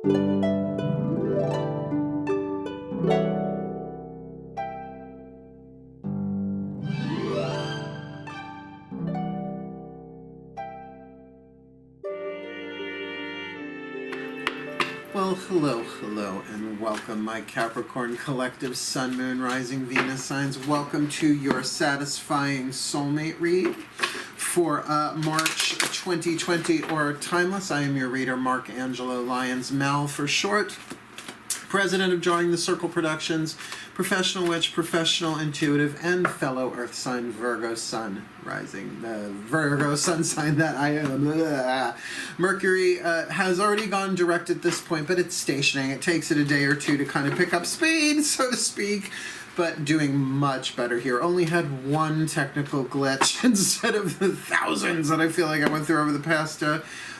Well, hello, and welcome, my Capricorn collective Sun, Moon, Rising, Venus signs. Welcome to your satisfying soulmate read for March 2020, or Timeless. I am your reader, Mark Angelo Lyons, Mal for short. President of Drawing the Circle Productions, professional witch, professional intuitive, and fellow Earth sign Virgo Sun rising. The Virgo Sun sign that I am. Mercury has already gone direct at this point, but it's stationing. It takes it a day or two to kind of pick up speed, so to speak, but doing much better here. Only had one technical glitch instead of the thousands that I feel like I went through over the past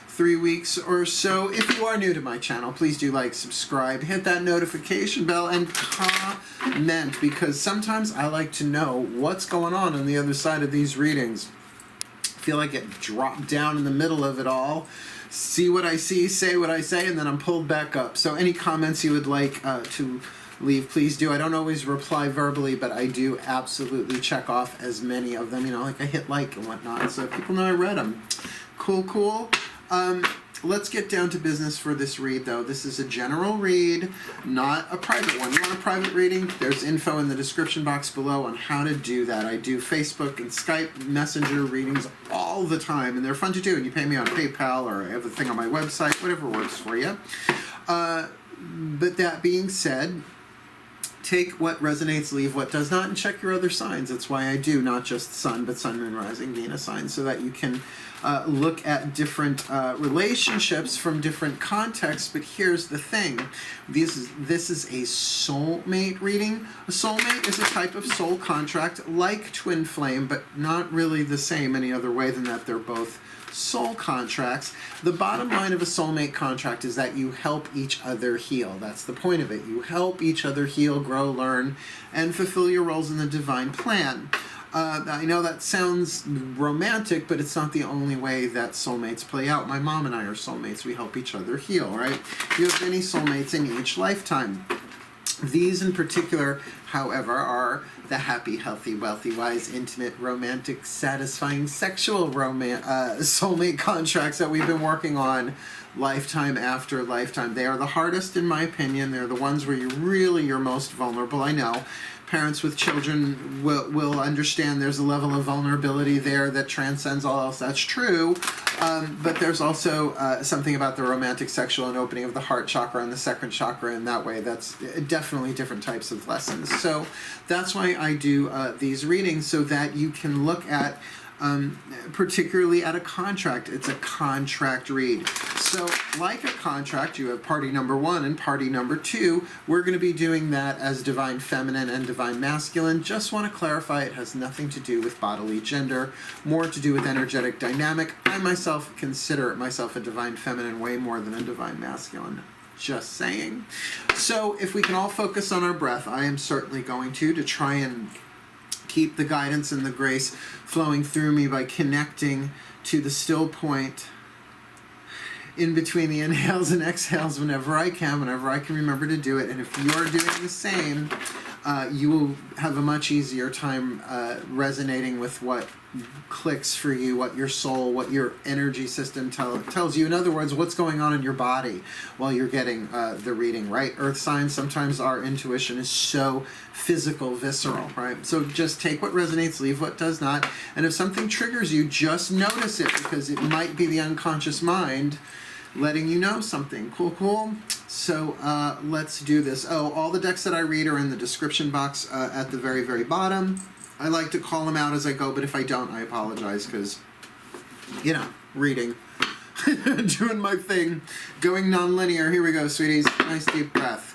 3 weeks or so. If you are new to my channel, please do like, subscribe, hit that notification bell, and comment, because sometimes I like to know what's going on the other side of these readings. I feel like it dropped down in the middle of it all, see what I see, say what I say, and then I'm pulled back up. So any comments you would like to leave, please do. I don't always reply verbally, but I do absolutely check off as many of them, like I hit like and whatnot, so people know I read them. Cool. Let's get down to business for this read, though. This is a general read, not a private one. You want a private reading? There's info in the description box below on how to do that. I do Facebook and Skype Messenger readings all the time, and they're fun to do. And you pay me on PayPal, or I have a thing on my website, whatever works for you. But that being said, take what resonates, leave what does not, and check your other signs. That's why I do not just Sun, but Sun, Moon, Rising, Venus signs, so that you can look at different relationships from different contexts. But here's the thing. This is a soulmate reading. A soulmate is a type of soul contract like twin flame, but not really the same any other way than that they're both soul contracts. The bottom line of a soulmate contract is that you help each other heal. That's the point of it. You help each other heal, grow, learn, and fulfill your roles in the divine plan. I know that sounds romantic, but it's not the only way that soulmates play out. My mom and I are soulmates. We help each other heal, right? You have many soulmates in each lifetime. These in particular, however, are the happy, healthy, wealthy, wise, intimate, romantic, satisfying, sexual soulmate contracts that we've been working on lifetime after lifetime. They are the hardest, in my opinion. They're the ones where you're most vulnerable. I know parents with children will understand there's a level of vulnerability there that transcends all else. That's true. But there's also something about the romantic, sexual, and opening of the heart chakra and the second chakra in that way. That's definitely different types of lessons. So that's why I do these readings, so that you can look at particularly at a contract. It's a contract read. So like a contract, you have party number 1 and party number 2. We're going to be doing that as divine feminine and divine masculine. Just want to clarify, it has nothing to do with bodily gender, more to do with energetic dynamic. I myself consider myself a divine feminine way more than a divine masculine. Just saying. So if we can all focus on our breath, I am certainly going to try and keep the guidance and the grace flowing through me by connecting to the still point in between the inhales and exhales whenever I can remember to do it. And if you are doing the same, you will have a much easier time resonating with what clicks for you, what your soul, what your energy system tells you. In other words, what's going on in your body while you're getting the reading, right? Earth signs, sometimes our intuition is so physical, visceral, right? So just take what resonates, leave what does not. And if something triggers you, just notice it, because it might be the unconscious mind letting you know something. Cool. So let's do this. Oh, all the decks that I read are in the description box at the very, very bottom. I like to call them out as I go, but if I don't, I apologize, because, reading. Doing my thing. Going non-linear. Here we go, sweeties. Nice deep breath.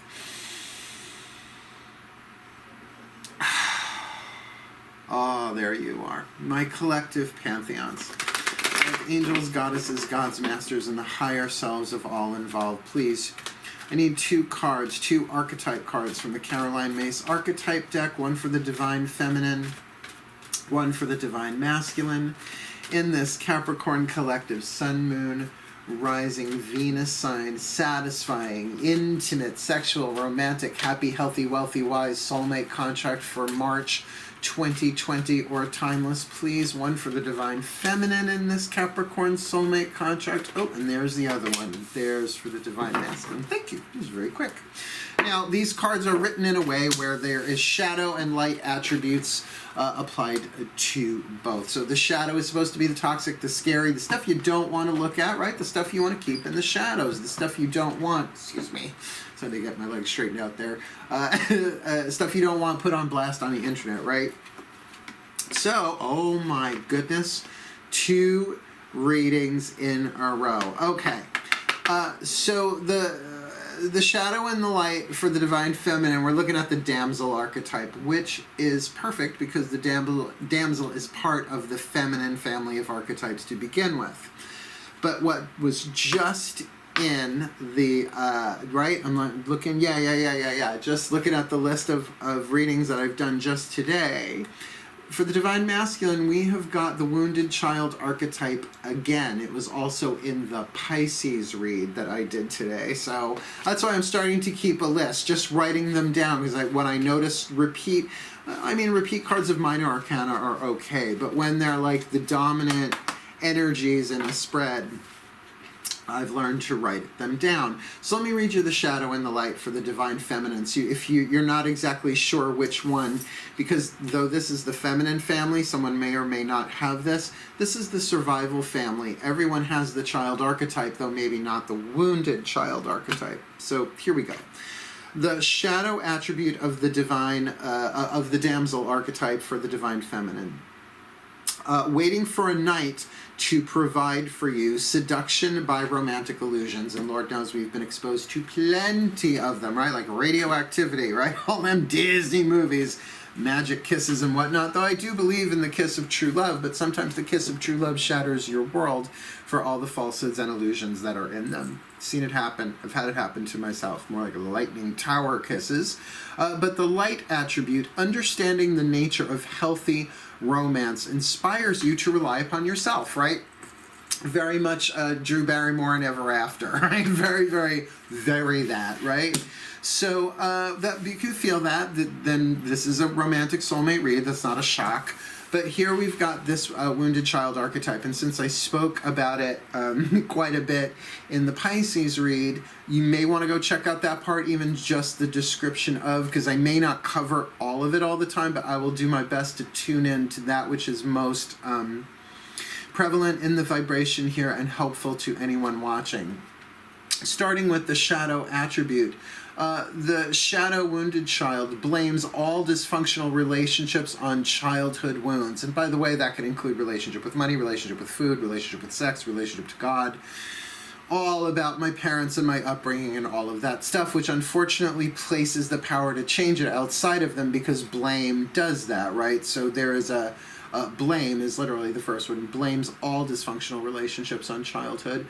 Oh, there you are. My collective pantheons. Like angels, goddesses, gods, masters, and the higher selves of all involved. Please, I need 2 cards, 2 archetype cards from the Caroline Myss archetype deck, one for the divine feminine, one for the divine masculine. In this Capricorn collective Sun, Moon, rising Venus sign, satisfying, intimate, sexual, romantic, happy, healthy, wealthy, wise, soulmate contract for March 2020 or timeless, please. One for the divine feminine in this Capricorn soulmate contract. Oh, and there's the other one. There's for the divine masculine. Thank you. It was very quick. Now, these cards are written in a way where there is shadow and light attributes applied to both. So the shadow is supposed to be the toxic, the scary, the stuff you don't want to look at, right? The stuff you want to keep in the shadows, the stuff you don't want, excuse me, so I get my legs straightened out there, stuff you don't want put on blast on the internet, right? So, oh my goodness, 2 readings in a row. Okay, so the shadow and the light for the divine feminine, we're looking at the damsel archetype, which is perfect because the damsel is part of the feminine family of archetypes to begin with. But what was just in the, right, I'm looking, just looking at the list of readings that I've done just today. For the divine masculine, we have got the wounded child archetype again. It was also in the Pisces read that I did today. So that's why I'm starting to keep a list, just writing them down, because when I notice repeat cards of minor arcana are okay, but when they're like the dominant energies in a spread, I've learned to write them down. So let me read you the shadow and the light for the divine feminine. So if you're not exactly sure which one, because though this is the feminine family, someone may or may not have this. This is the survival family. Everyone has the child archetype, though maybe not the wounded child archetype. So here we go. The shadow attribute of the divine, of the damsel archetype for the divine feminine. Waiting for a knight to provide for you, seduction by romantic illusions, and Lord knows we've been exposed to plenty of them, right? Like Radioactivity, right? All them Disney movies, magic kisses and whatnot, though I do believe in the kiss of true love, but sometimes the kiss of true love shatters your world for all the falsehoods and illusions that are in them. Seen it happen. I've had it happen to myself, more like lightning tower kisses. But the light attribute, understanding the nature of healthy romance, inspires you to rely upon yourself, right? Very much Drew Barrymore and Ever After, right? Very, very, very that, right? So that you can feel that, then this is a romantic soulmate read. That's not a shock. But here we've got this wounded child archetype, and since I spoke about it quite a bit in the Pisces read, you may want to go check out that part, even just the description of, because I may not cover all of it all the time, but I will do my best to tune in to that which is most prevalent in the vibration here and helpful to anyone watching. Starting with the shadow attribute. The shadow wounded child blames all dysfunctional relationships on childhood wounds. And by the way, that can include relationship with money, relationship with food, relationship with sex, relationship to God. All about my parents and my upbringing and all of that stuff, which unfortunately places the power to change it outside of them, because blame does that, right? So there is blame is literally the first one. Blames all dysfunctional relationships on childhood.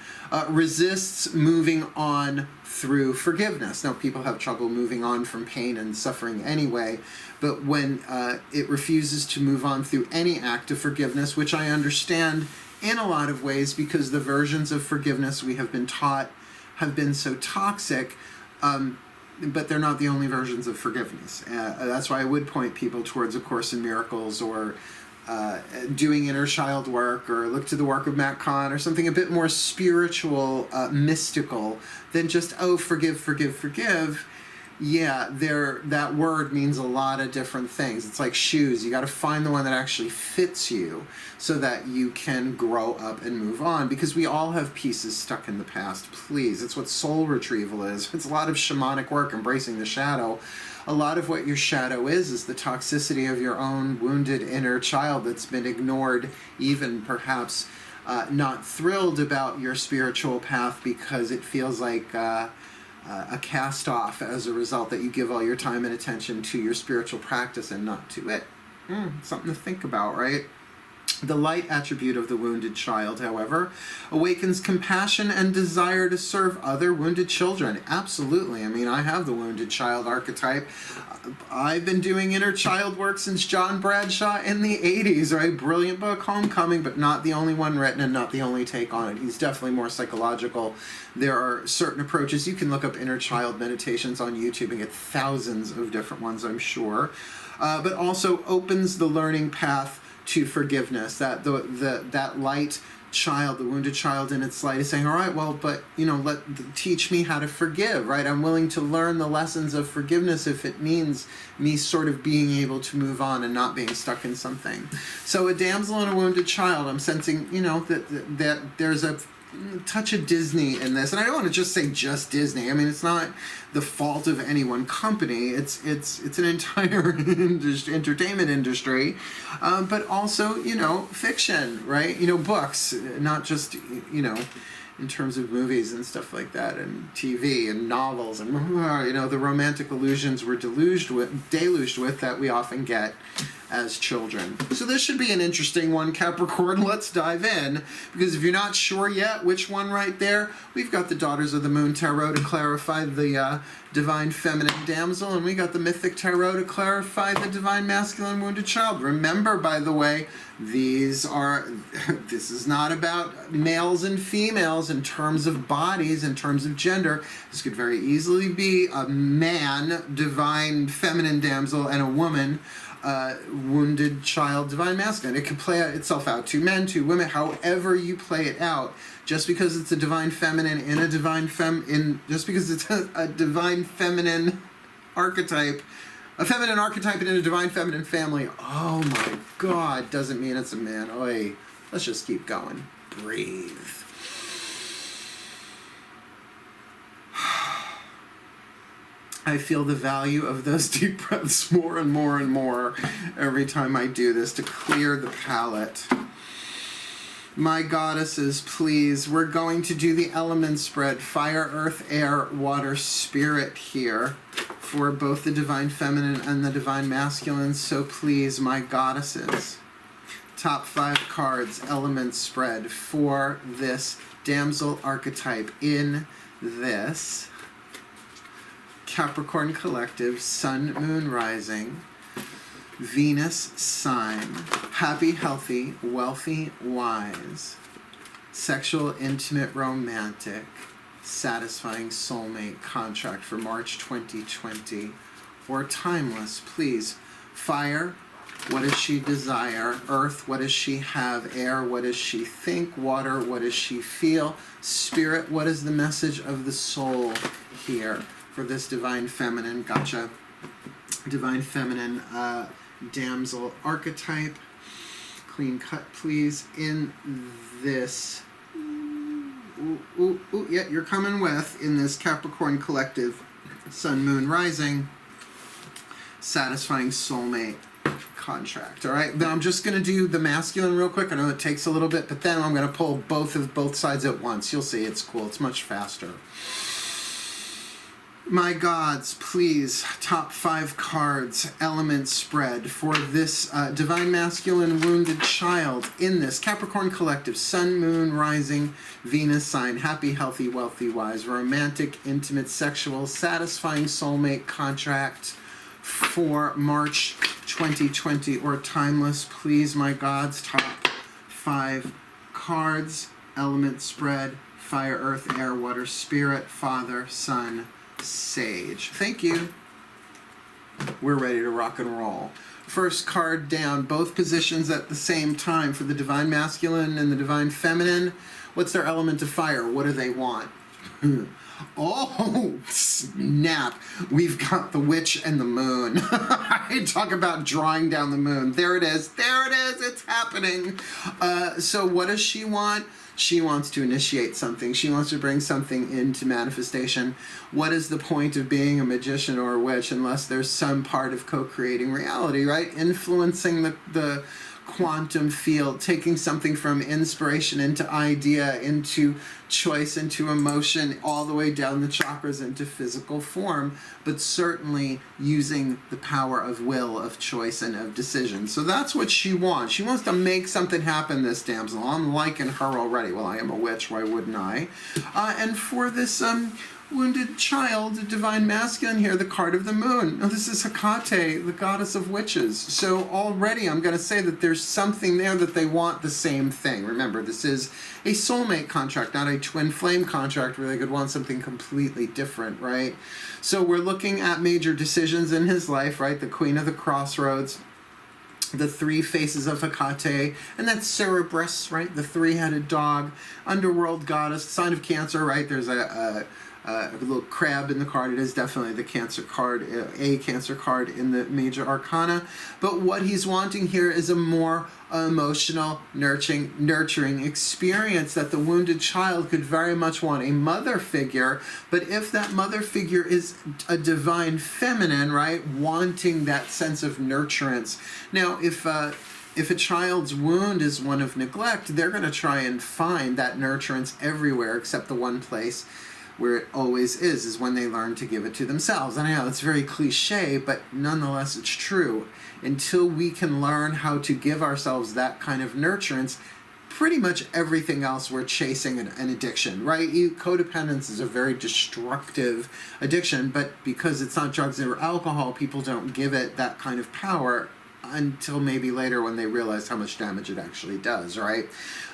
Resists moving on through forgiveness. Now, people have trouble moving on from pain and suffering anyway, but when it refuses to move on through any act of forgiveness, which I understand in a lot of ways, because the versions of forgiveness we have been taught have been so toxic, but they're not the only versions of forgiveness. That's why I would point people towards A Course in Miracles, or doing inner child work, or look to the work of Matt Kahn, or something a bit more spiritual, mystical, than just, oh, forgive, forgive, forgive. Yeah, that word means a lot of different things. It's like shoes. You got to find the one that actually fits you so that you can grow up and move on, because we all have pieces stuck in the past. Please, it's what soul retrieval is. It's a lot of shamanic work, embracing the shadow. A lot of what your shadow is the toxicity of your own wounded inner child that's been ignored, even perhaps not thrilled about your spiritual path because it feels like a cast-off as a result, that you give all your time and attention to your spiritual practice and not to it. Something to think about, right? The light attribute of the wounded child, however, awakens compassion and desire to serve other wounded children. Absolutely. I mean, I have the wounded child archetype. I've been doing inner child work since John Bradshaw in the 80s, right? Brilliant book, Homecoming, but not the only one written and not the only take on it. He's definitely more psychological. There are certain approaches. You can look up inner child meditations on YouTube and get thousands of different ones, I'm sure. But also opens the learning path to forgiveness. That that light child, the wounded child in its light, is saying, all right, well, but teach me how to forgive, right? I'm willing to learn the lessons of forgiveness if it means me sort of being able to move on and not being stuck in something. So a damsel and a wounded child, I'm sensing, that there's a touch of Disney in this, and I don't want to just say just Disney. I mean, it's not the fault of any one company. It's an entire entertainment industry, but also fiction, right? Books, not just in terms of movies and stuff like that, and TV and novels, and the romantic illusions we're deluged with that we often get as children. So this should be an interesting one, Capricorn. Let's dive in, because if you're not sure yet which one right there, we've got the Daughters of the Moon Tarot to clarify the Divine Feminine Damsel, and we got the Mythic Tarot to clarify the Divine Masculine Wounded Child. Remember, by the way, this is not about males and females in terms of bodies, in terms of gender. This could very easily be a man, Divine Feminine Damsel, and a woman, wounded child, divine masculine. It could play itself out. 2 men, 2 women, however you play it out. Just because it's a divine feminine in a divine just because it's a divine feminine archetype, a feminine archetype in a divine feminine family, oh my God, doesn't mean it's a man. Oy. Let's just keep going. Breathe. I feel the value of those deep breaths more and more and more every time I do this to clear the palate. My goddesses, please, we're going to do the element spread, fire, earth, air, water, spirit here for both the divine feminine and the divine masculine. So please, my goddesses, top 5 cards, element spread for this damsel archetype in this Capricorn collective, Sun, Moon, Rising, Venus sign, happy, healthy, wealthy, wise, sexual, intimate, romantic, satisfying soulmate contract for March 2020, or timeless, please. Fire, what does she desire? Earth, what does she have? Air, what does she think? Water, what does she feel? Spirit, what is the message of the soul here for this divine feminine? Gotcha. Divine feminine damsel archetype. Clean cut, please, in this. Yeah, you're coming with, in this Capricorn collective, Sun, Moon, Rising, satisfying soulmate contract. All right, now I'm just going to do the masculine real quick. I know it takes a little bit, but then I'm going to pull both sides at once. You'll see, it's cool. It's much faster. My gods, please, top 5 cards, element spread for this divine masculine wounded child in this Capricorn collective, Sun, Moon, Rising, Venus sign, happy, healthy, wealthy, wise, romantic, intimate, sexual, satisfying soulmate contract for March 2020, or timeless, please, my gods, top 5 cards, element spread, fire, earth, air, water, spirit, father, son, sage. Thank you. We're ready to rock and roll. First card down, both positions at the same time for the divine masculine and the divine feminine. What's their element of fire? What do they want? Oh, snap. We've got the witch and the moon. I talk about drawing down the moon. There it is. There it is. It's happening. So what does she want? She wants to initiate something. She wants to bring something into manifestation. What is the point of being a magician or a witch unless there's some part of co-creating reality, right? Influencing the quantum field, taking something from inspiration into idea, into choice, into emotion, all the way down the chakras into physical form, but certainly using the power of will, of choice, and of decision. So that's what she wants. She wants to make something happen, this damsel. I'm liking her already. Well, I am a witch, why wouldn't I? And for this wounded child, the divine masculine here, the card of the moon. Now, this is Hecate, the goddess of witches. So already I'm going to say that there's something there that they want the same thing. Remember, this is a soulmate contract, not a twin flame contract where they could want something completely different, right? So we're looking at major decisions in his life, right? The Queen of the Crossroads, the three faces of Hecate, and that's Cerberus, right? The three-headed dog, underworld goddess, sign of Cancer, right? There's a little crab in the card. It is definitely the Cancer card, a Cancer card in the major arcana. But what he's wanting here is a more emotional, nurturing experience that the wounded child could very much want. A mother figure, but if that mother figure is a divine feminine, right, wanting that sense of nurturance. Now, if a child's wound is one of neglect, they're going to try and find that nurturance everywhere except the one place where it always is when they learn to give it to themselves. And I know it's very cliche, but nonetheless it's true. Until we can learn how to give ourselves that kind of nurturance, pretty much everything else we're chasing an addiction, right? Codependence is a very destructive addiction, but because it's not drugs or alcohol, people don't give it that kind of power until maybe later when they realize how much damage it actually does, right?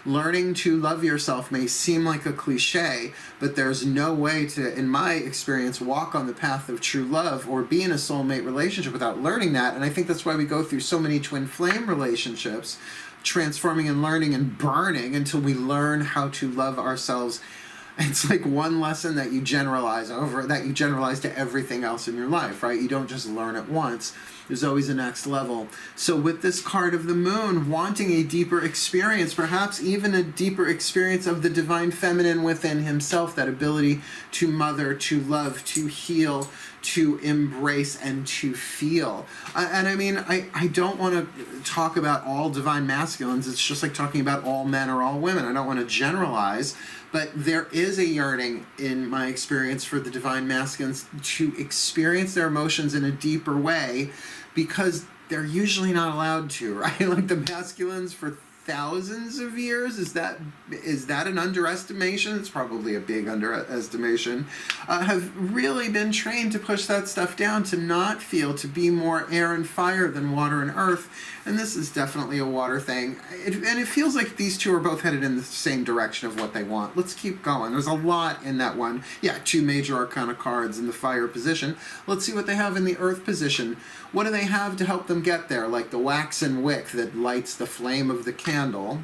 Learning to love yourself may seem like a cliche, but there's no way to, in my experience, walk on the path of true love or be in a soulmate relationship without learning that. And I think that's why we go through so many twin flame relationships, transforming and learning and burning until we learn how to love ourselves. It's like one lesson that you generalize to everything else in your life, right? You don't just learn it once. There's always a next level. So with this card of the moon, wanting a deeper experience, perhaps even a deeper experience of the divine feminine within himself, that ability to mother, to love, to heal, to embrace, and to feel. And I mean, I don't want to talk about all divine masculines. It's just like talking about all men or all women. I don't want to generalize, but there is a yearning, in my experience, for the divine masculines to experience their emotions in a deeper way, because they're usually not allowed to, right? Like the masculines for thousands of years, is that an underestimation? It's probably a big underestimation. Have really been trained to push that stuff down, to not feel, to be more air and fire than water and earth. And this is definitely a water thing. And it feels like these two are both headed in the same direction of what they want. Let's keep going. There's a lot in that one. Yeah, two major arcana cards in the fire position. Let's see what they have in the earth position. What do they have to help them get there? Like the waxen wick that lights the flame of the candle.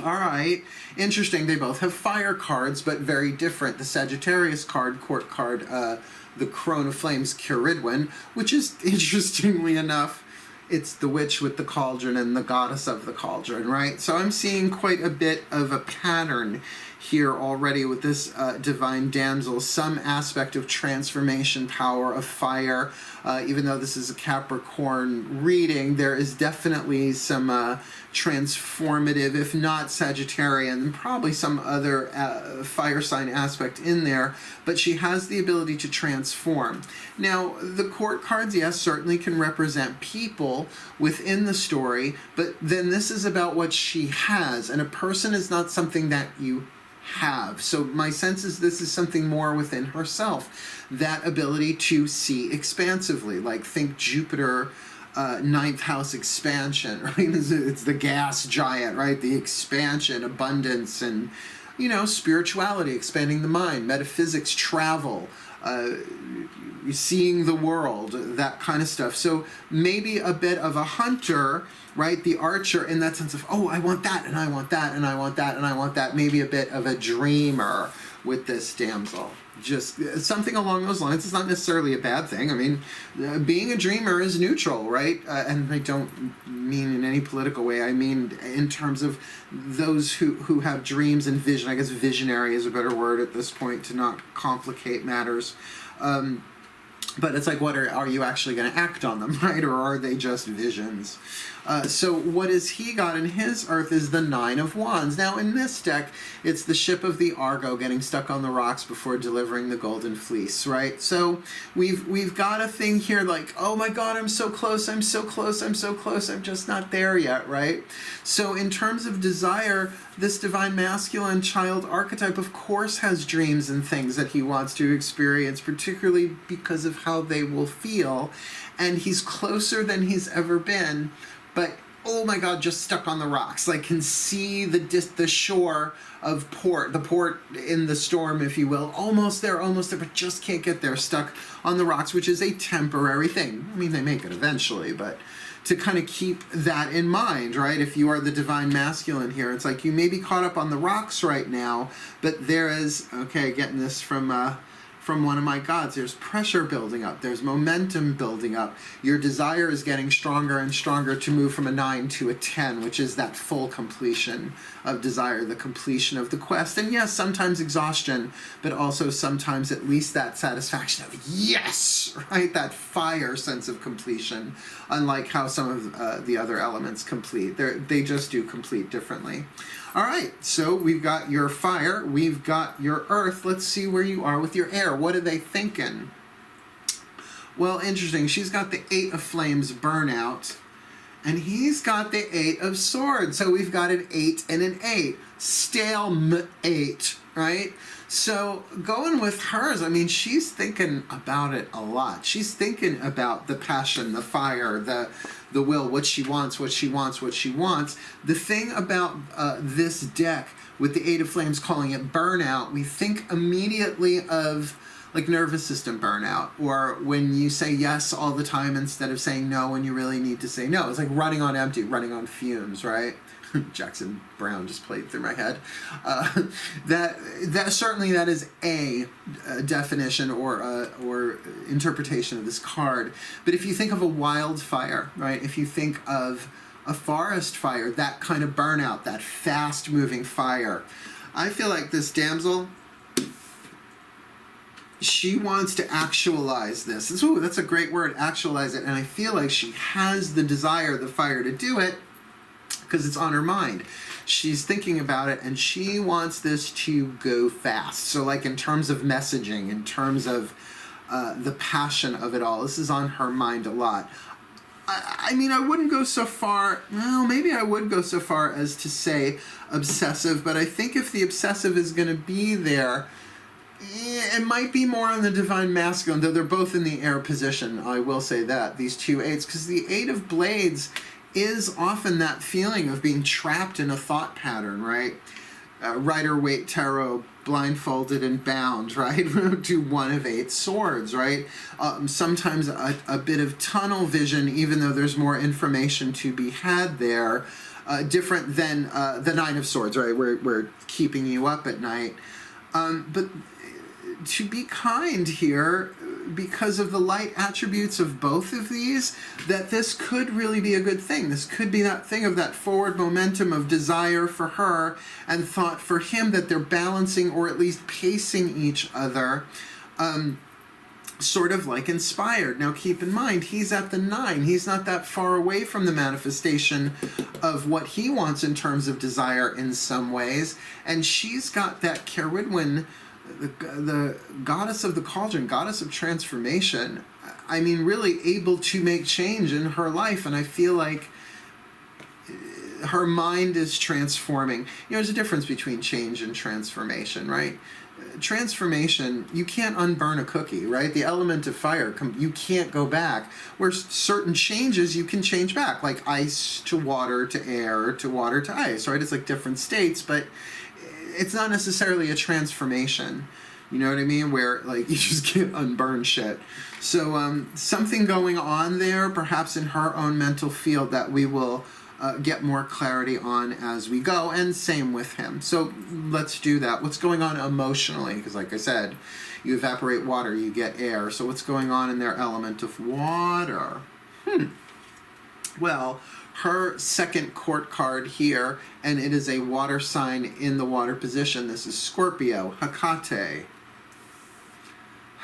All right, interesting. They both have fire cards, but very different. The Sagittarius card, court card, the Crone of Flames, Ciridwen, which is, interestingly enough, it's the witch with the cauldron and the goddess of the cauldron, right? So I'm seeing quite a bit of a pattern here already with this divine damsel, some aspect of transformation power, of fire. Even though this is a Capricorn reading, there is definitely some transformative, if not Sagittarian, probably some other fire sign aspect in there, but she has the ability to transform. Now, the court cards, yes, certainly can represent people within the story, but then this is about what she has, and a person is not something that you have. So my sense is this is something more within herself, that ability to see expansively, like think Jupiter, ninth house expansion, right? It's the gas giant, right? The expansion, abundance, and, you know, spirituality, expanding the mind, metaphysics, travel, seeing the world, that kind of stuff. So maybe a bit of a hunter, right? The archer, in that sense of, oh, I want that, and I want that, and I want that, and I want that. Maybe a bit of a dreamer with this damsel. Just something along those lines. It's not necessarily a bad thing. I mean, being a dreamer is neutral, right? And I don't mean in any political way. I mean in terms of those who have dreams and vision. I guess visionary is a better word at this point to not complicate matters. But it's like, what are you actually going to act on them, right? Or are they just visions? So what has he got in his earth is the Nine of Wands. Now in this deck, it's the ship of the Argo getting stuck on the rocks before delivering the Golden Fleece, right? So we've got a thing here like, oh my God, I'm so close, I'm so close, I'm so close, I'm just not there yet, right? So in terms of desire, this divine masculine child archetype, of course, has dreams and things that he wants to experience, particularly because of how they will feel. And he's closer than he's ever been, but oh my God, just stuck on the rocks. Like, can see the shore of port, the port in the storm, if you will, almost there, but just can't get there, stuck on the rocks, which is a temporary thing. I mean, they make it eventually, but to kind of keep that in mind, right? If you are the divine masculine here, it's like you may be caught up on the rocks right now, but there is, okay, getting this from one of my gods, there's pressure building up, there's momentum building up. Your desire is getting stronger and stronger to move from a 9 to a 10, which is that full completion of desire, the completion of the quest. And yes, sometimes exhaustion, but also sometimes at least that satisfaction of yes, right? That fire sense of completion, unlike how some of the other elements complete. They just do complete differently. All right, so we've got your fire, we've got your earth. Let's see where you are with your air. What are they thinking? Well, interesting. She's got the 8 of Flames burnout, and he's got the 8 of Swords. So we've got an 8 and an 8. Stalemate, right? So going with hers, I mean, she's thinking about it a lot. She's thinking about the passion, the fire, the will, what she wants, what she wants, what she wants. The thing about this deck with the 8 of Flames calling it burnout, we think immediately of like nervous system burnout, or when you say yes all the time instead of saying no when you really need to say no. It's like running on empty, running on fumes, right? Jackson Brown just played through my head. That certainly that is a definition or interpretation of this card. But if you think of a wildfire, right? If you think of a forest fire, that kind of burnout, that fast-moving fire, I feel like this damsel, she wants to actualize this. Ooh, that's a great word, actualize it. And I feel like she has the desire, the fire to do it, because it's on her mind. She's thinking about it, and she wants this to go fast. So like in terms of messaging, in terms of the passion of it all, this is on her mind a lot. I mean, I wouldn't go so far, well, maybe I would go so far as to say obsessive, but I think if the obsessive is going to be there, it might be more on the divine masculine, though they're both in the air position, I will say that, these two 8s, because the 8 of Blades is often that feeling of being trapped in a thought pattern, right? Rider-Waite Tarot, blindfolded and bound, right? To 1 of 8 swords, right? Sometimes a bit of tunnel vision, even though there's more information to be had there, different than the 9 of Swords, right? We're keeping you up at night. But to be kind here, because of the light attributes of both of these, that this could really be a good thing. This could be that thing of that forward momentum of desire for her and thought for him, that they're balancing or at least pacing each other, sort of like inspired. Now keep in mind, he's at the 9. He's not that far away from the manifestation of what he wants in terms of desire in some ways. And she's got that Cerridwen, the goddess of the cauldron, goddess of transformation. I mean, really able to make change in her life. And I feel like her mind is transforming. You know, there's a difference between change and transformation, right? Transformation, you can't unburn a cookie, right? The element of fire, you can't go back. Where certain changes you can change back, like ice to water to air to water to ice, right? It's like different states, but it's not necessarily a transformation. You know what I mean? Where like you just can't unburn shit. So something going on there, perhaps in her own mental field, that we will get more clarity on as we go, and same with him. So let's do that. What's going on emotionally? Because like I said, you evaporate water, you get air. So what's going on in their element of water? Well, her second court card here, and it is a water sign in the water position. This is Scorpio, Hecate.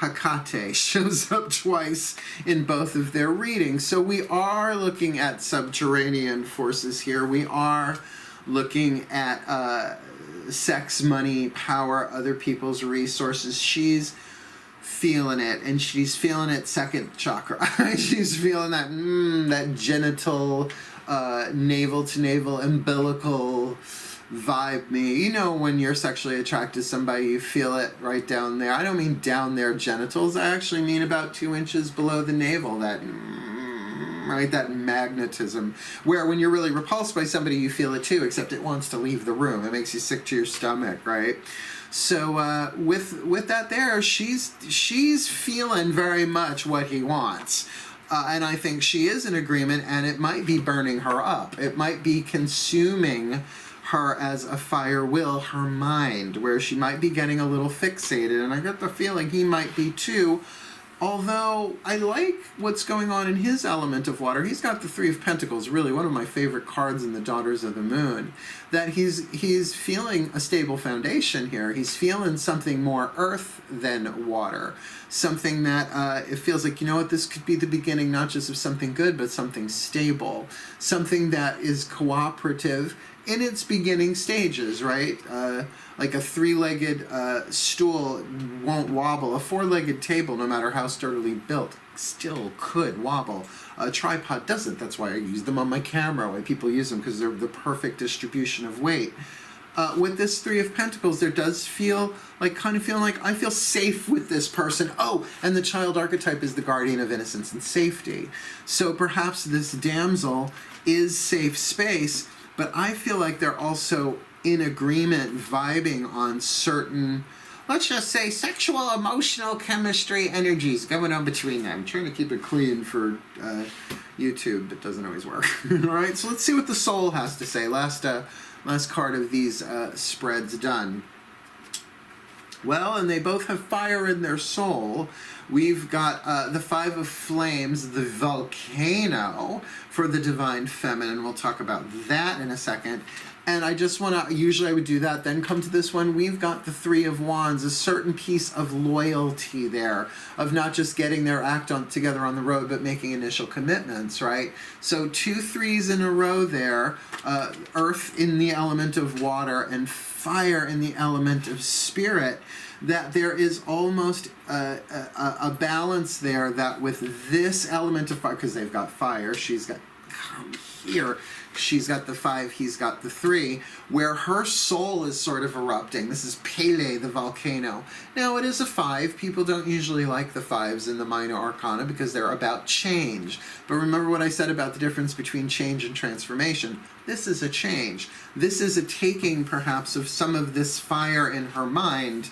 Hecate shows up twice in both of their readings. So we are looking at subterranean forces here. We are looking at sex, money, power, other people's resources. She's feeling it, and she's feeling it second chakra. She's feeling that that genital, navel to navel, umbilical vibe me. You know, when you're sexually attracted to somebody, you feel it right down there. I don't mean down their genitals. I actually mean about 2 inches below the navel. That right, that magnetism, where when you're really repulsed by somebody, you feel it too, except it wants to leave the room. It makes you sick to your stomach, right? So with that there, she's feeling very much what he wants. And I think she is in agreement, and it might be burning her up. It might be consuming her as a fire will, her mind, where she might be getting a little fixated. And I get the feeling he might be too. Although I like what's going on in his element of water. He's got the Three of Pentacles, really one of my favorite cards in the Daughters of the Moon. That he's feeling a stable foundation here. He's feeling something more earth than water. Something that it feels like, you know what, this could be the beginning not just of something good, but something stable. Something that is cooperative in its beginning stages, right? Like a 3-legged stool won't wobble. A 4-legged table, no matter how sturdily built, still could wobble. A tripod doesn't. That's why I use them on my camera, why people use them, because they're the perfect distribution of weight. With this Three of Pentacles, there does feel like, kind of feeling like I feel safe with this person. Oh, and the child archetype is the guardian of innocence and safety. So perhaps this damsel is safe space, but I feel like they're also in agreement, vibing on certain, let's just say, sexual, emotional, chemistry, energies going on between them. I'm trying to keep it clean for YouTube. It doesn't always work. All right, so let's see what the soul has to say. Last card of these spreads done. Well, and they both have fire in their soul. We've got the Five of Flames, the volcano, for the divine feminine. We'll talk about that in a second. And I just want to, usually I would do that, then come to this one. We've got the Three of Wands, a certain piece of loyalty there, of not just getting their act together on the road, but making initial commitments, right? So 2 3s in a row there, earth in the element of water and fire in the element of spirit, that there is almost a balance there, that with this element of fire, because they've got fire, she's got, come here, she's got the 5, he's got the 3, where her soul is sort of erupting. This is Pele, the volcano. Now, it is a 5. People don't usually like the 5s in the minor arcana because they're about change. But remember what I said about the difference between change and transformation. This is a change. This is a taking, perhaps, of some of this fire in her mind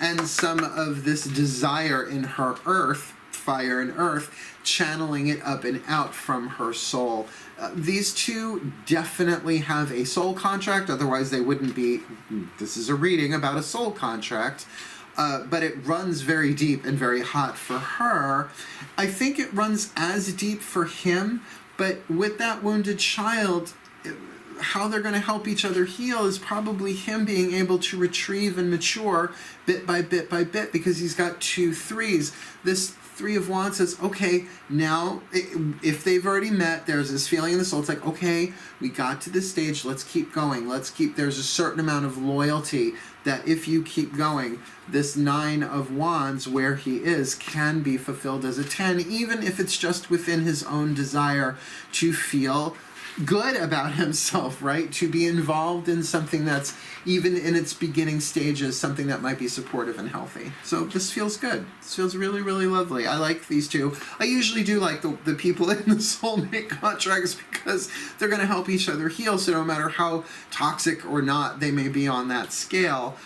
and some of this desire in her earth, fire and earth, channeling it up and out from her soul. These two definitely have a soul contract, otherwise they wouldn't be, this is a reading about a soul contract, but it runs very deep and very hot for her. I think it runs as deep for him, but with that wounded child, how they're going to help each other heal is probably him being able to retrieve and mature bit by bit by bit, because he's got 2 3s. This Three of Wands says, okay, now, if they've already met, there's this feeling in the soul. It's like, okay, we got to this stage, let's keep going. There's a certain amount of loyalty that if you keep going, this 9 of Wands, where he is, can be fulfilled as a 10, even if it's just within his own desire to feel good about himself, right? To be involved in something that's, even in its beginning stages, something that might be supportive and healthy. So this feels good. This feels really, really lovely. I like these two. I usually do like the people in the soulmate contracts because they're going to help each other heal. So no matter how toxic or not they may be on that scale,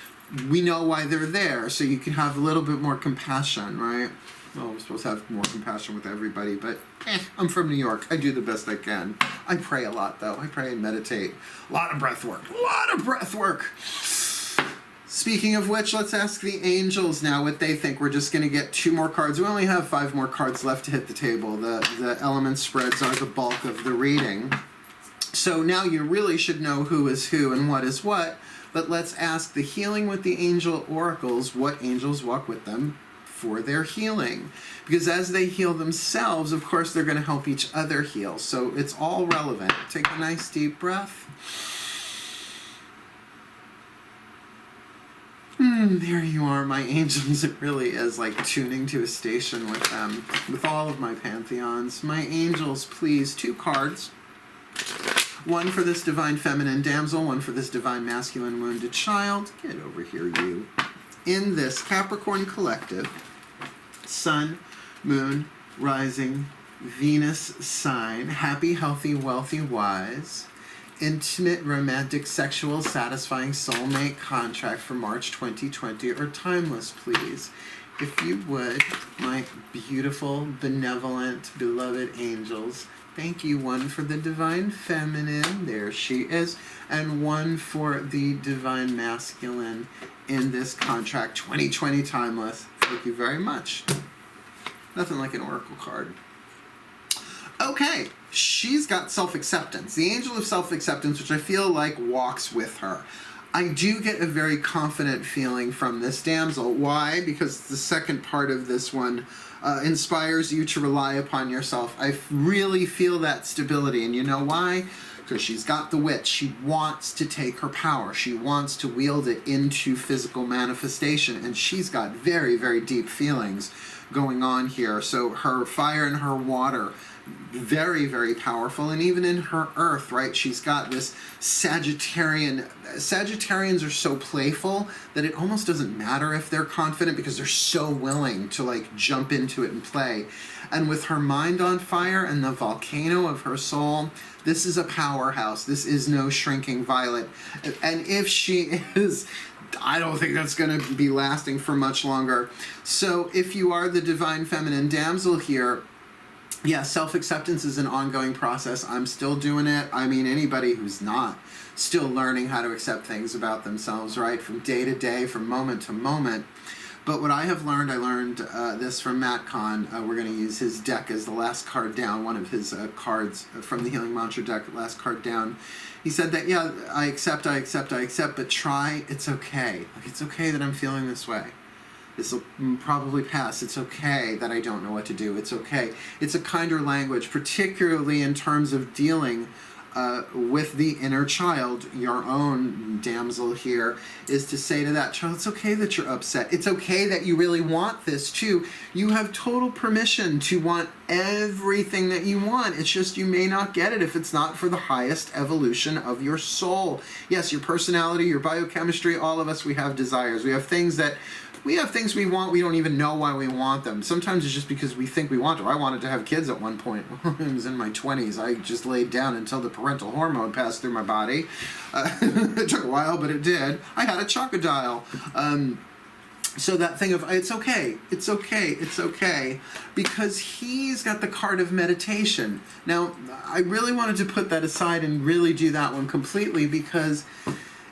we know why they're there. So you can have a little bit more compassion, right? Well, we're supposed to have more compassion with everybody, but I'm from New York. I do the best I can. I pray a lot, though. I pray and meditate. A lot of breath work. A lot of breath work. Speaking of which, let's ask the angels now what they think. We're just going to get 2 more cards. We only have 5 more cards left to hit the table. The element spreads are the bulk of the reading. So now you really should know who is who and what is what. But let's ask the healing with the angel oracles, what angels walk with them for their healing. Because as they heal themselves, of course, they're going to help each other heal. So it's all relevant. Take a nice deep breath. There you are, my angels. It really is like tuning to a station with them, with all of my pantheons. My angels, please, 2 cards. One for this divine feminine damsel, one for this divine masculine wounded child. Get over here, you. In this Capricorn collective, Sun, Moon, Rising, Venus sign, happy, healthy, wealthy, wise, intimate, romantic, sexual, satisfying soulmate contract for March 2020, or timeless, please. If you would, my beautiful, benevolent, beloved angels, thank you. One for the divine feminine, there she is, and one for the divine masculine in this contract, 2020 timeless. Thank you very much. Nothing like an oracle card. Okay, she's got self-acceptance. The angel of self-acceptance, which I feel like walks with her. I do get a very confident feeling from this damsel. Why? Because the second part of this one inspires you to rely upon yourself. I really feel that stability. And you know why? Because she's got the witch. She wants to take her power. She wants to wield it into physical manifestation. And she's got very, very deep feelings going on here. So her fire and her water, very, very powerful. And even in her earth, right, she's got this Sagittarian. Sagittarians are so playful that it almost doesn't matter if they're confident, because they're so willing to like jump into it and play. And with her mind on fire and the volcano of her soul, this is a powerhouse. This is no shrinking violet. And if she is, I don't think that's going to be lasting for much longer. So if you are the divine feminine damsel here, yeah, self-acceptance is an ongoing process. I'm still doing it. I mean, anybody who's not still learning how to accept things about themselves, right? From day to day, from moment to moment. But what I have learned, I learned this from Matt Kahn. We're going to use his deck as the last card down, one of his cards from the Healing Mantra deck, last card down. He said that, yeah, I accept, but try, it's okay. Like, it's okay that I'm feeling this way. This will probably pass. It's okay that I don't know what to do. It's okay. It's a kinder language, particularly in terms of dealing with the inner child. Your own damsel here is to say to that child, it's okay that you're upset. It's okay that you really want this too. You have total permission to want everything that you want. It's just you may not get it if it's not for the highest evolution of your soul. Yes, your personality, your biochemistry, all of us, we have desires. We have things we want, we don't even know why we want them. Sometimes it's just because we think we want to. I wanted to have kids at one point. It was in my 20s. I just laid down until the parental hormone passed through my body. It took a while, but it did. I had a chocodile. So that thing of, it's okay, because he's got the card of meditation. Now, I really wanted to put that aside and really do that one completely, because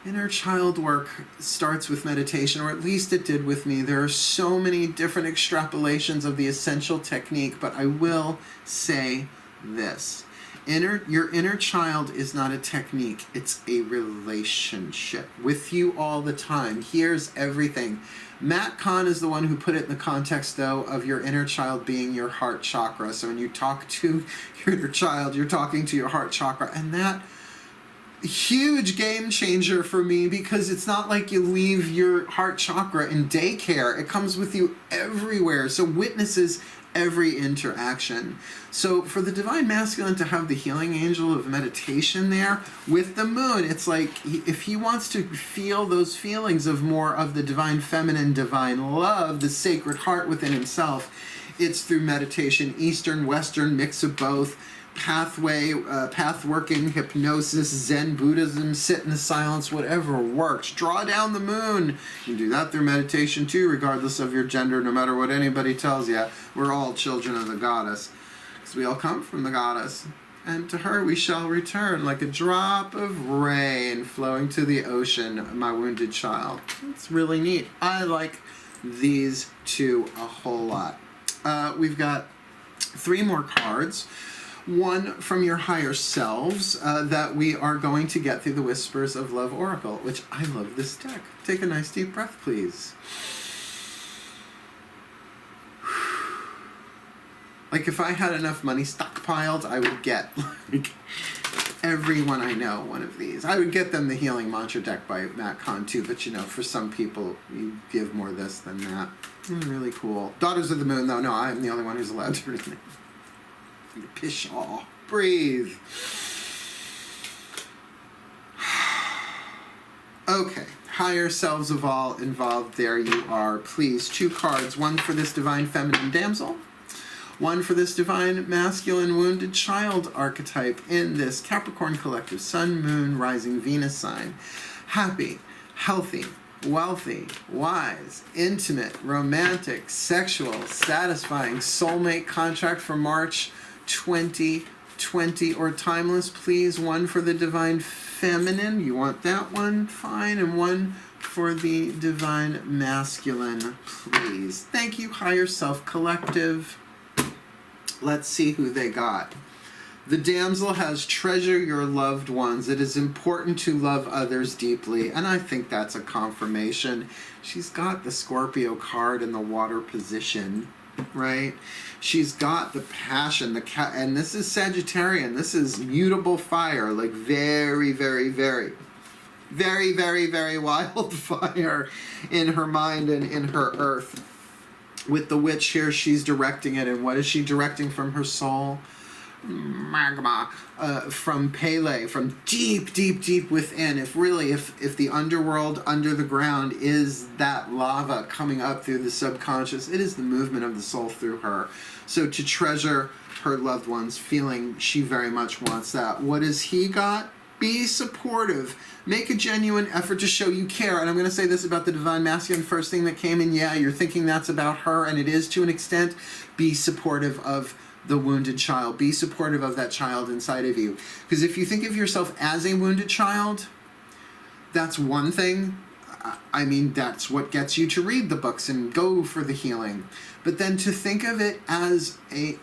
inner child work starts with meditation, or at least it did with me. There are so many different extrapolations of the essential technique, but I will say this. Your inner child is not a technique. It's a relationship with you all the time. Here's everything. Matt Kahn is the one who put it in the context, though, of your inner child being your heart chakra. So when you talk to your inner child, you're talking to your heart chakra, and that huge game changer for me, because it's not like you leave your heart chakra in daycare. It comes with you everywhere. So witnesses every interaction. So for the divine masculine to have the healing angel of meditation there with the moon, it's like if he wants to feel those feelings of more of the divine feminine, divine love, the sacred heart within himself, it's through meditation, Eastern, Western, mix of both. Path working, hypnosis, Zen Buddhism, sit in the silence, whatever works. Draw down the moon. You can do that through meditation too, regardless of your gender, no matter what anybody tells you. We're all children of the goddess, because we all come from the goddess. And to her we shall return, like a drop of rain flowing to the ocean, my wounded child. It's really neat. I like these two a whole lot. We've got 3 more cards. One from your higher selves that we are going to get through the Whispers of Love Oracle, which I love this deck. Take a nice deep breath, please. Like, if I had enough money stockpiled, I would get, like, everyone I know one of these. I would get them the Healing Mantra deck by Matt Kahn, too, but, you know, for some people, you give more this than that. Really cool. Daughters of the Moon, though. No, I'm the only one who's allowed to read it. Pshaw. Breathe. Okay. Higher selves of all involved, there you are. Please, 2 cards. One for this Divine Feminine Damsel. One for this Divine Masculine Wounded Child archetype in this Capricorn Collective Sun, Moon, Rising Venus sign. Happy, healthy, wealthy, wise, intimate, romantic, sexual, satisfying soulmate contract for March 2020 or timeless. Please, one for the Divine Feminine. You want that one? Fine. And one for the Divine Masculine, please. Thank you, Higher Self Collective. Let's see who they got. The damsel has treasure your loved ones. It is important to love others deeply. And I think that's a confirmation. She's got the Scorpio card in the water position, right? She's got the passion, and this is Sagittarian. This is mutable fire, like very, very, very, very, very, very wild fire in her mind and in her earth. With the witch here, she's directing it. And what is she directing from her soul? Magma. From Pele, from deep, deep, deep within. If the underworld under the ground is that lava coming up through the subconscious, it is the movement of the soul through her. So to treasure her loved ones, feeling she very much wants that. What has he got? Be supportive. Make a genuine effort to show you care. And I'm going to say this about the Divine Masculine. First thing that came in, yeah, you're thinking that's about her, and it is to an extent. Be supportive of the wounded child. Be supportive of that child inside of you. Because if you think of yourself as a wounded child, that's one thing. I mean, that's what gets you to read the books and go for the healing. But then to think of it as a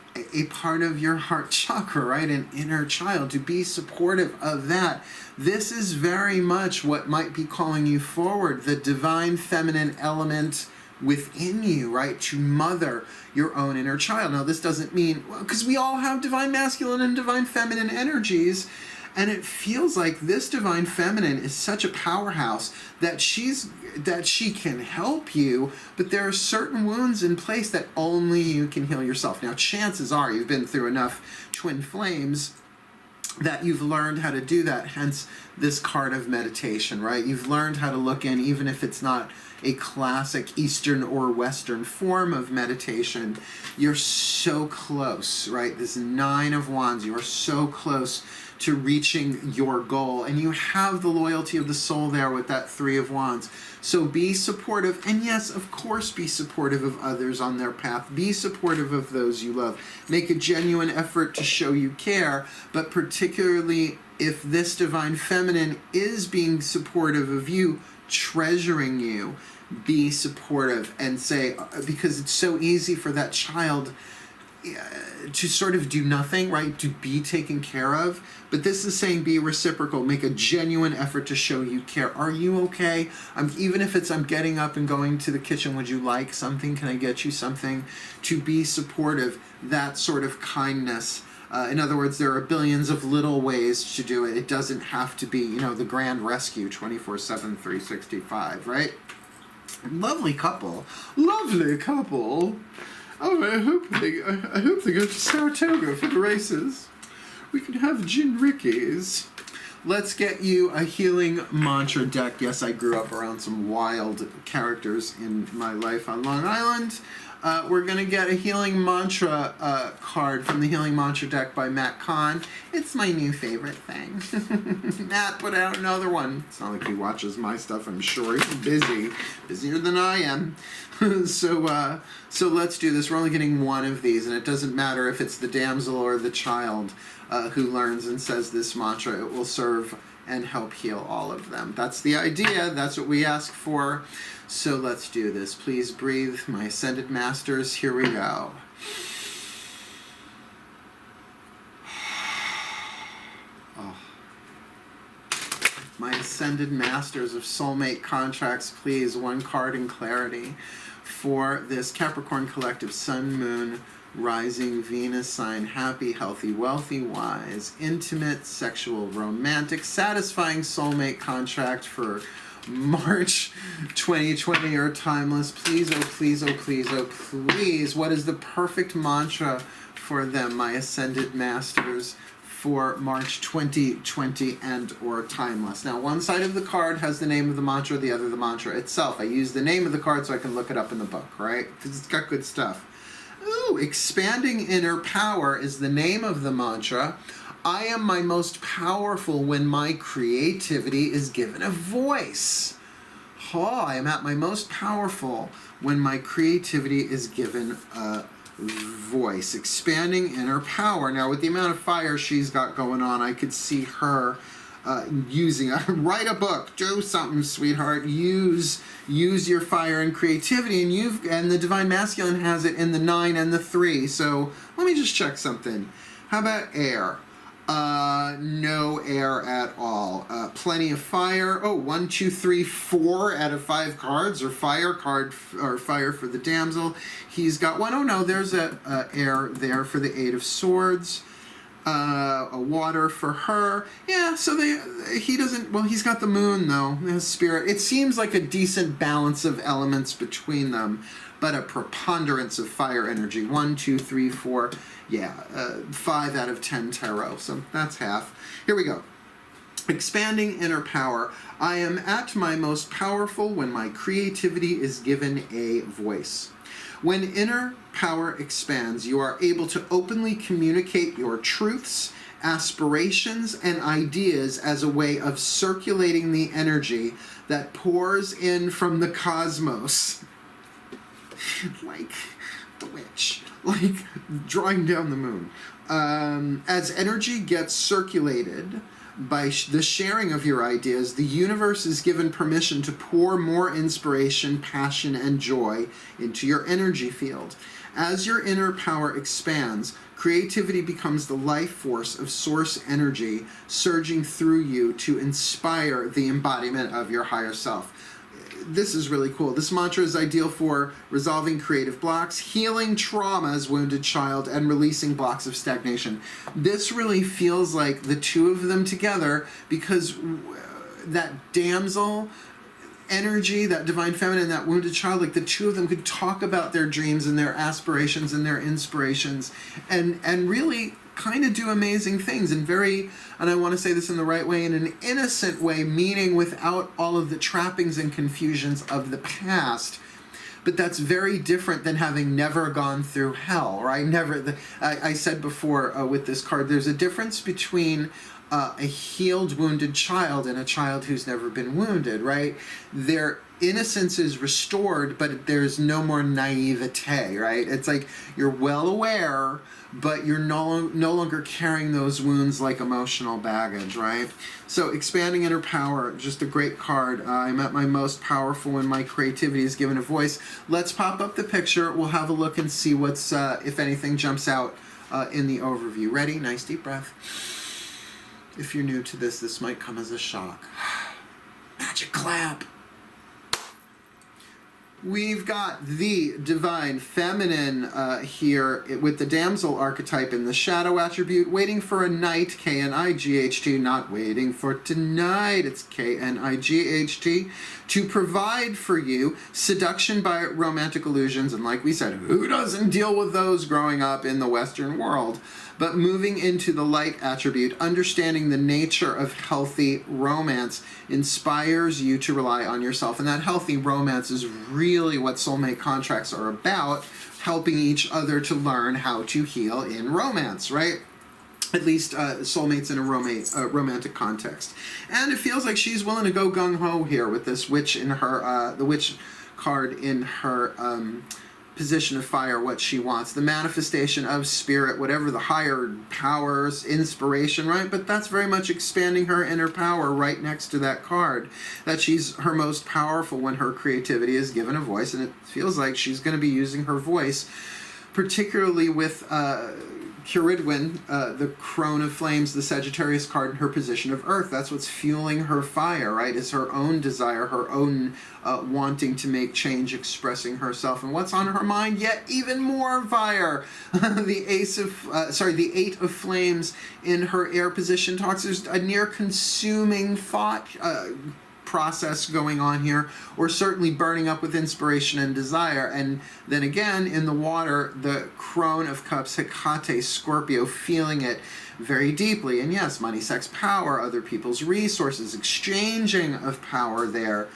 part of your heart chakra, right? An inner child, to be supportive of that. This is very much what might be calling you forward, the divine feminine element within you, right? To mother your own inner child. Now, this doesn't mean, because we all have divine masculine and divine feminine energies, and it feels like this divine feminine is such a powerhouse that she can help you, but there are certain wounds in place that only you can heal yourself. Now, chances are you've been through enough twin flames that you've learned how to do that, hence this card of meditation, right? You've learned how to look in, even if it's not a classic Eastern or Western form of meditation. You're so close, right? This 9 of Wands, you are so close to reaching your goal, and you have the loyalty of the soul there with that 3 of Wands. So be supportive, and yes, of course, be supportive of others on their path. Be supportive of those you love. Make a genuine effort to show you care, but particularly if this divine feminine is being supportive of you, treasuring you, be supportive and say, because it's so easy for that child to sort of do nothing, right? To be taken care of. But this is saying be reciprocal. Make a genuine effort to show you care. Are you okay? Even if it's I'm getting up and going to the kitchen, would you like something? Can I get you something? To be supportive, that sort of kindness. In other words, there are billions of little ways to do it. It doesn't have to be, the grand rescue 24/7, 365, right? Lovely couple. Lovely couple. Oh, I hope they go to Saratoga for the races. We can have Gin Rickies. Let's get you a healing mantra deck. Yes, I grew up around some wild characters in my life on Long Island. We're going to get a healing mantra card from the healing mantra deck by Matt Kahn. It's my new favorite thing. Matt put out another one. It's not like he watches my stuff, I'm sure. He's busy. Busier than I am. So let's do this. We're only getting one of these, and it doesn't matter if it's the damsel or the child who learns and says this mantra. It will serve and help heal all of them. That's the idea. That's what we ask for. So let's do this. Please breathe, my ascended masters. Here we go. Oh. My ascended masters of soulmate contracts, please, one card in clarity for this Capricorn Collective Sun, Moon, rising Venus sign, happy, healthy, wealthy, wise, intimate, sexual, romantic, satisfying soulmate contract for March 2020 or timeless. Please, oh please, oh please, oh please. What is the perfect mantra for them, my ascended masters, for March 2020 and or timeless? Now, one side of the card has the name of the mantra, the other the mantra itself. I use the name of the card so I can look it up in the book, right? Because it's got good stuff. Ooh, expanding inner power is the name of the mantra. I am my most powerful when my creativity is given a voice. Oh, I am at my most powerful when my creativity is given a voice. Expanding inner power. Now, with the amount of fire she's got going on, I could see her using write a book, do something, sweetheart. Use your fire and creativity, and the divine masculine has it in the 9 and the 3. So let me just check something. How about air? No air at all. Plenty of fire. Oh, 1, 2, 3, 4 out of 5 cards, or fire card, or fire for the damsel. He's got one. Oh no, there's a air there for the 8 of swords. A water for her. Yeah, so he doesn't, well, he's got the moon though, his spirit. It seems like a decent balance of elements between them, but a preponderance of fire energy. 1, 2, 3, 4. Yeah, 5 out of 10 tarot, so that's half. Here we go. Expanding inner power. I am at my most powerful when my creativity is given a voice. When inner power expands, you are able to openly communicate your truths, aspirations, and ideas as a way of circulating the energy that pours in from the cosmos. Like the witch. Like drawing down the moon. As energy gets circulated by the sharing of your ideas, the universe is given permission to pour more inspiration, passion, and joy into your energy field. As your inner power expands, creativity becomes the life force of source energy surging through you to inspire the embodiment of your higher self. This is really cool. This mantra is ideal for resolving creative blocks, healing traumas, wounded child, and releasing blocks of stagnation. This really feels like the two of them together, because that damsel energy, that divine feminine, that wounded child, like the two of them could talk about their dreams and their aspirations and their inspirations and really kind of do amazing things and I want to say this in the right way, in an innocent way, meaning without all of the trappings and confusions of the past. But that's very different than having never gone through hell, right? I said before with this card, there's a difference between a healed, wounded child and a child who's never been wounded, right? Their innocence is restored, but there's no more naivete, right? It's like you're well aware, but you're no longer carrying those wounds like emotional baggage, right? So expanding inner power, just a great card. I'm at my most powerful when my creativity is given a voice. Let's pop up the picture. We'll have a look and see what's, if anything jumps out in the overview. Ready? Nice deep breath. If you're new to this, this might come as a shock. Magic clap. We've got the divine feminine here with the damsel archetype in the shadow attribute, waiting for a knight, K-N-I-G-H-T, not waiting for tonight, it's K-N-I-G-H-T, to provide for you seduction by romantic illusions, and like we said, who doesn't deal with those growing up in the Western world? But moving into the light attribute, understanding the nature of healthy romance inspires you to rely on yourself. And that healthy romance is really what soulmate contracts are about, helping each other to learn how to heal in romance, right? At least soulmates in a romantic context. And it feels like she's willing to go gung-ho here with this witch in her, the witch card in her position of fire, what she wants, the manifestation of spirit, whatever the higher powers, inspiration, right? But that's very much expanding her inner power right next to that card, that she's her most powerful when her creativity is given a voice, and it feels like she's going to be using her voice, particularly with Curidwin, the crone of flames, the Sagittarius card in her position of earth. That's what's fueling her fire, right? Is her own desire, her own wanting to make change, expressing herself. And what's on her mind? Yet even more fire. The the Eight of Flames in her air position talks. There's a near consuming thought process going on here, or certainly burning up with inspiration and desire. And then again, in the water, the crone of cups, Hecate, Scorpio, feeling it very deeply. And yes, money, sex, power, other people's resources, exchanging of power there.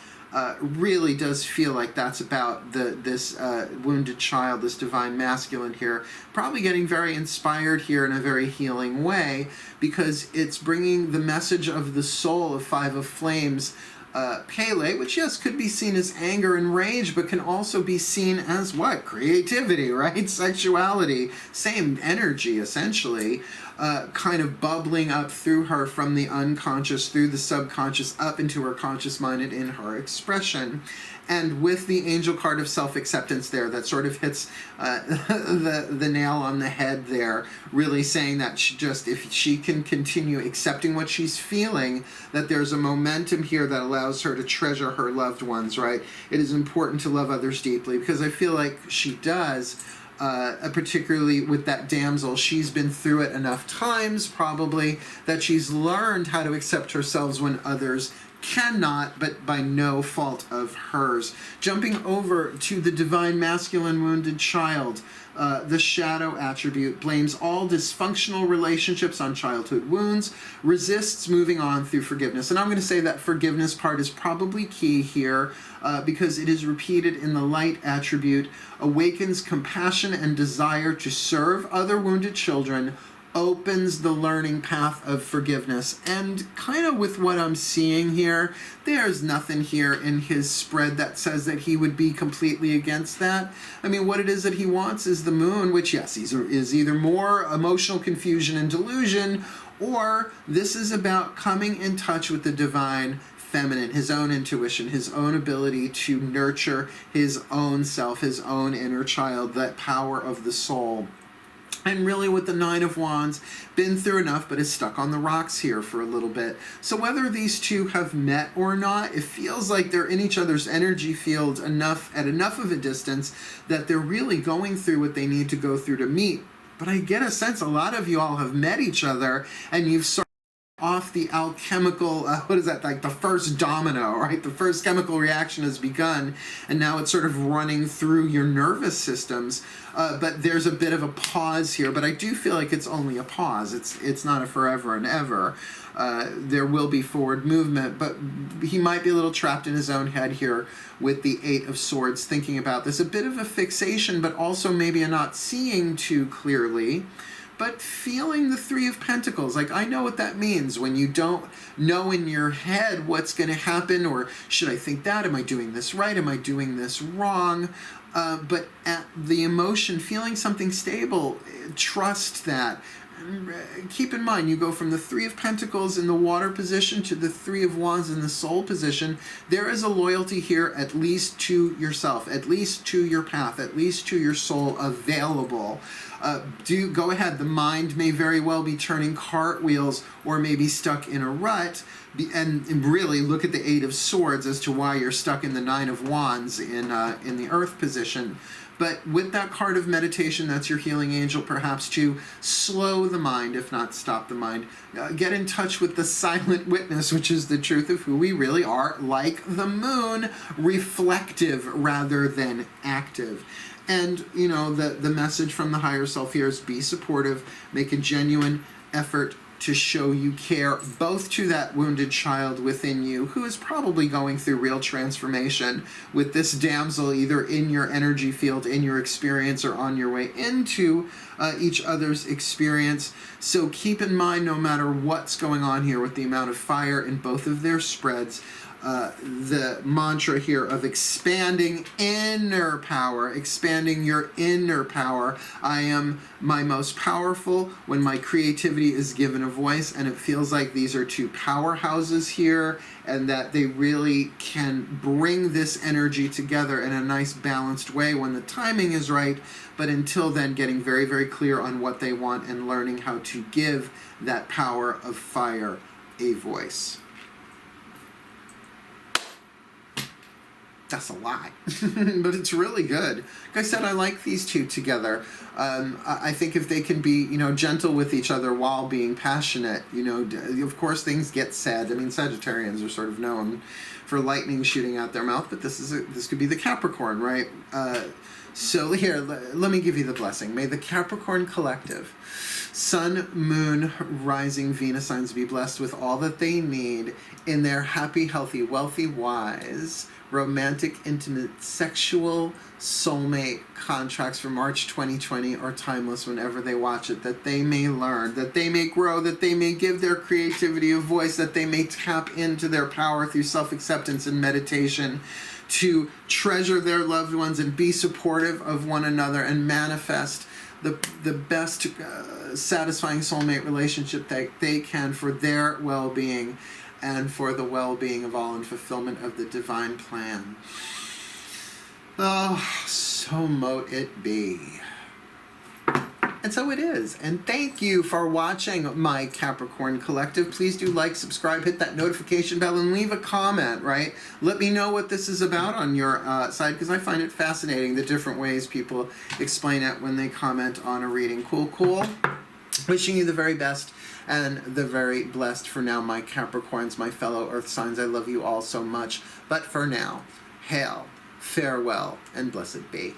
Really does feel like that's about this wounded child, this divine masculine here, probably getting very inspired here in a very healing way, because it's bringing the message of the soul of Five of Flames, Pele, which yes, could be seen as anger and rage, but can also be seen as what? Creativity, right? Sexuality, same energy essentially, kind of bubbling up through her from the unconscious, through the subconscious, up into her conscious mind and in her expression. And with the angel card of self-acceptance there, that sort of hits the nail on the head there, really saying that if she can continue accepting what she's feeling, that there's a momentum here that allows her to treasure her loved ones, right? It is important to love others deeply, because I feel like she does. Particularly with that damsel, she's been through it enough times, probably, that she's learned how to accept herself when others cannot, but by no fault of hers. Jumping over to the divine masculine wounded child, the shadow attribute blames all dysfunctional relationships on childhood wounds, resists moving on through forgiveness. And I'm going to say that forgiveness part is probably key here, because it is repeated in the light attribute, awakens compassion and desire to serve other wounded children, opens the learning path of forgiveness. And kind of with what I'm seeing here, there's nothing here in his spread that says that he would be completely against that. I mean, what it is that he wants is the moon, which yes, is either more emotional confusion and delusion, or this is about coming in touch with the divine feminine, his own intuition, his own ability to nurture his own self, his own inner child, that power of the soul. And really with the Nine of Wands, been through enough, but is stuck on the rocks here for a little bit. So whether these two have met or not, it feels like they're in each other's energy field at enough of a distance that they're really going through what they need to go through to meet. But I get a sense a lot of you all have met each other, and you've sort off the alchemical, like the first domino, right? The first chemical reaction has begun, and now it's sort of running through your nervous systems. But there's a bit of a pause here, but I do feel like it's only a pause. It's not a forever and ever. There will be forward movement, but he might be a little trapped in his own head here with the Eight of Swords, thinking about this. A bit of a fixation, but also maybe a not seeing too clearly. But feeling the Three of Pentacles, like I know what that means when you don't know in your head what's going to happen, or should I think that? Am I doing this right? Am I doing this wrong? But at the emotion, feeling something stable, trust that. Keep in mind, you go from the Three of Pentacles in the water position to the Three of Wands in the soul position. There is a loyalty here, at least to yourself, at least to your path, at least to your soul available. Go ahead. The mind may very well be turning cartwheels, or maybe stuck in a rut, and really look at the Eight of Swords as to why you're stuck in the Nine of Wands in the earth position. But with that card of meditation, that's your healing angel, perhaps to slow the mind, if not stop the mind. Get in touch with the silent witness, which is the truth of who we really are, like the moon, reflective rather than active. And, you know, the message from the higher self here is be supportive, make a genuine effort to show you care, both to that wounded child within you, who is probably going through real transformation with this damsel, either in your energy field, in your experience, or on your way into each other's experience. So keep in mind, no matter what's going on here with the amount of fire in both of their spreads, the mantra here of expanding inner power, expanding your inner power. I am my most powerful when my creativity is given a voice, and it feels like these are two powerhouses here, and that they really can bring this energy together in a nice balanced way when the timing is right. But until then, getting very, very clear on what they want and learning how to give that power of fire a voice. That's a lot, but it's really good. Like I said, I like these two together. I think if they can be, gentle with each other while being passionate, of course things get said. I mean, Sagittarians are sort of known for lightning shooting out their mouth, but this could be the Capricorn, right? So here, let me give you the blessing. May the Capricorn collective, Sun, Moon, Rising, Venus signs be blessed with all that they need in their happy, healthy, wealthy, wise, romantic, intimate, sexual, soulmate contracts for March 2020 or timeless whenever they watch it, that they may learn, that they may grow, that they may give their creativity a voice, that they may tap into their power through self-acceptance and meditation, to treasure their loved ones and be supportive of one another and manifest the best satisfying soulmate relationship that they can for their well-being and for the well-being of all and fulfillment of the divine plan. Oh, so mote it be. And so it is. And thank you for watching my Capricorn Collective. Please do like, subscribe, hit that notification bell, and leave a comment, right? Let me know what this is about on your side, because I find it fascinating, the different ways people explain it when they comment on a reading. Cool, cool. Wishing you the very best and the very blessed for now, my Capricorns, my fellow earth signs. I love you all so much. But for now, hail, farewell, and blessed be.